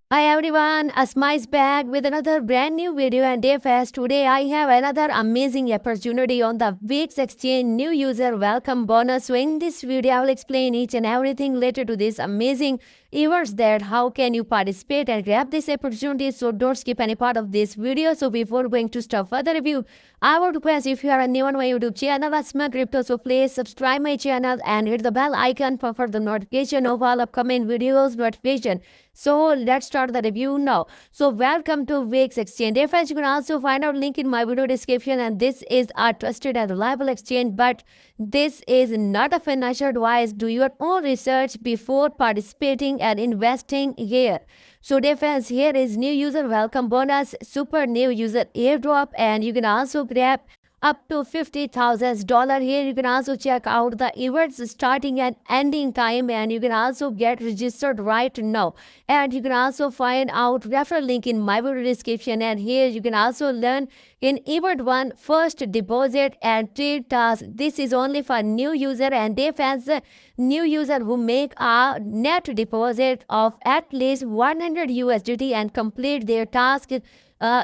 Hi everyone, Asma is back with another brand new video and day fast. Today I have another amazing opportunity on the Weeks Exchange new user welcome bonus. So in this video I will explain each and everything related to this amazing events that how can you participate and grab this opportunity. So don't skip any part of this video. So before going to start further review, I would request if you are a new on my YouTube channel Asma Crypto, so please subscribe my channel and hit the bell icon for further notification of all upcoming videos notification. So let's start the review now. So welcome to Wix Exchange. If you can also find out link in my video description, and this is a trusted and reliable exchange, but this is not a financial advice. Do your own research before participating and investing here. So defense, here is new user welcome bonus, super new user airdrop, and you can also grab up to $50,000 here. You can also check out the events starting and ending time, and you can also get registered right now, and you can also find out referral link in my video description. And here you can also learn in event 1 first deposit and trade task. This is only for new user, and they fans new user who make a net deposit of at least 100 USDT and complete their task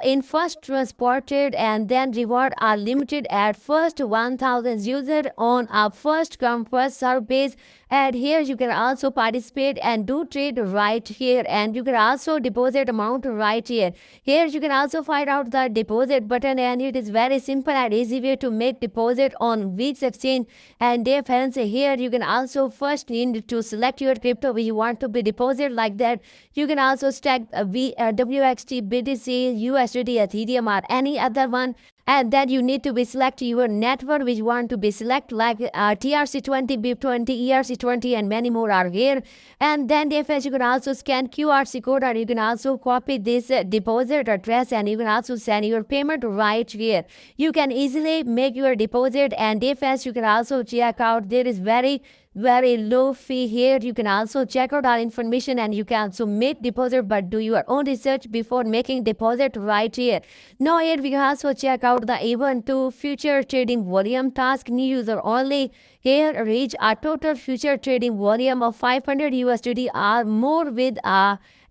in first transported, and then reward are limited at first 1000 user on a first come first serve base. And here you can also participate and do trade right here, and you can also deposit amount right here. Here you can also find out the deposit button, and it is very simple and easy way to make deposit on Wix Exchange. And they fancy here you can also first need to select your crypto where you want to be deposited like that. You can also stack WXT, BTC, USDT, Ethereum, or any other one, and then you need to be select your network which you want to be select, like TRC20, BIP20, ERC20, and many more are here. And then DFS, you can also scan QR code, or you can also copy this deposit address, and you can also send your payment right here. You can easily make your deposit, and DFS, you can also check out there is very low fee here. You can also check out our information, and you can also make deposit, but do your own research before making deposit right here. Now here we can also check out the event 2 future trading volume task, new user only. Here reach a total future trading volume of 500 USDT or more with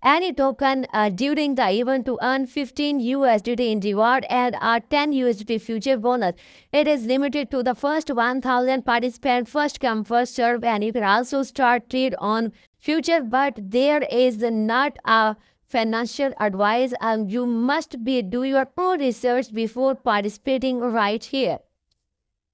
any token during the event to earn 15 USDT in reward and a 10 USDT future bonus. It is limited to the first 1000 participant, first come first serve, and you can also start trade on future, but there is not a financial advice, and you must be do your own research before participating right here.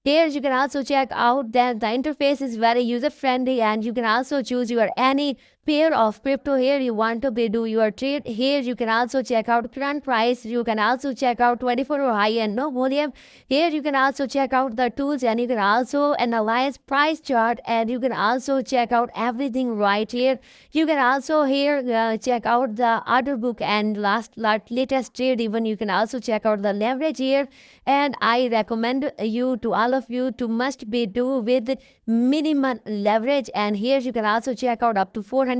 Here you can also check out that the interface is very user friendly, and you can also choose your any pair of crypto here you want to be do your trade. Here you can also check out current price. You can also check out 24-hour high and no volume. Here you can also check out the tools, and you can also analyze price chart, and you can also check out everything right here. You can also here check out the order book and latest trade. Even you can also check out the leverage here, and I recommend you to all of you to must be do with minimum leverage. And here you can also check out up to 400x.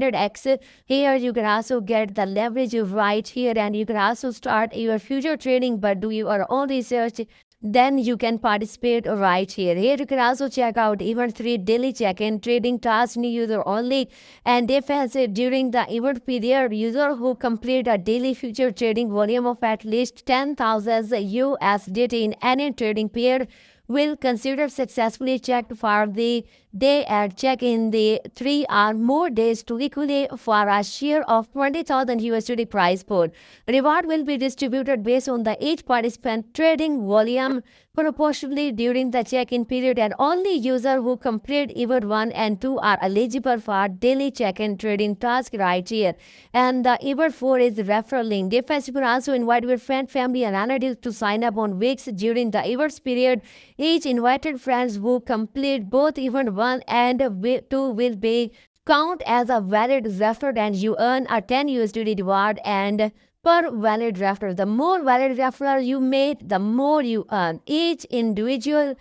Here you can also get the leverage right here, and you can also start your future trading, but do your own research, then you can participate right here. Here you can also check out event 3 daily check-in trading task, new user only. And if as during the event period, user who complete a daily future trading volume of at least 10,000 USDT in any trading pair will consider successfully checked for the day and check in the 3 or more days to equally for a share of 20,000 USD prize pool. Reward will be distributed based on the each participant trading volume proportionally during the check-in period, and only user who complete event 1 and 2 are eligible for daily check-in trading task right here. And the event 4 is referral link. Defense, you can also invite your friend, family, and relatives to sign up on Wix during the events period. Each invited friends who complete both event 1 and 2 will be count as a valid referral, and you earn a 10 USD reward and per valid referral. The more valid referral you made, the more you earn. Each individual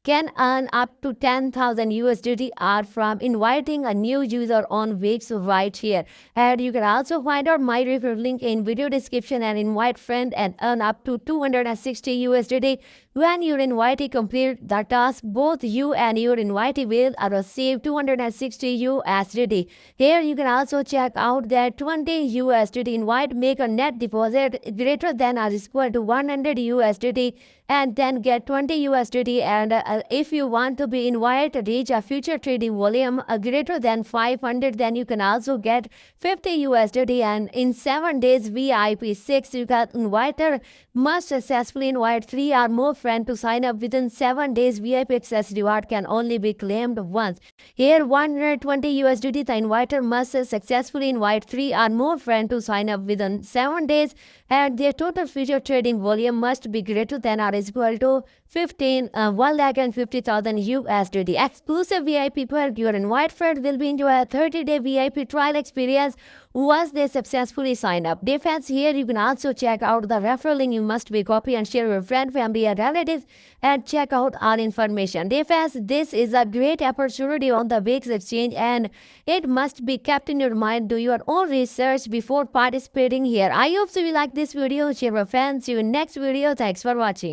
can earn up to 10,000 USDT are from inviting a new user on Wix right here. And you can also find out my referral link in video description and invite friend and earn up to 260 USDT. When your invitee complete the task, both you and your invitee will receive 260 USDT. Here you can also check out that 20 USDT invite make a net deposit greater than or equal to 100 USDT and then get 20 USDT. And if you want to be invited reach a future trading volume greater than 500, then you can also get 50 USDT. And in 7 days VIP 6, you can inviter must successfully invite 3 or more friends to sign up within 7 days. VIP access reward can only be claimed once. Here 120 USDT, the inviter must successfully invite 3 or more friends to sign up within 7 days, and their total future trading volume must be greater than or equal to 1,50,000 USDT. Exclusive VIP perk: your invite friend will be enjoy a 30-day VIP trial experience once they successfully sign up. Defense: here you can also check out the referral link. You must be copy and share with friend, family and relatives and check out all information. Defense: this is a great opportunity on the Wix exchange and it must be kept in your mind. Do your own research before participating here. I hope so you like this video. Share with friends. See you in next video. Thanks for watching.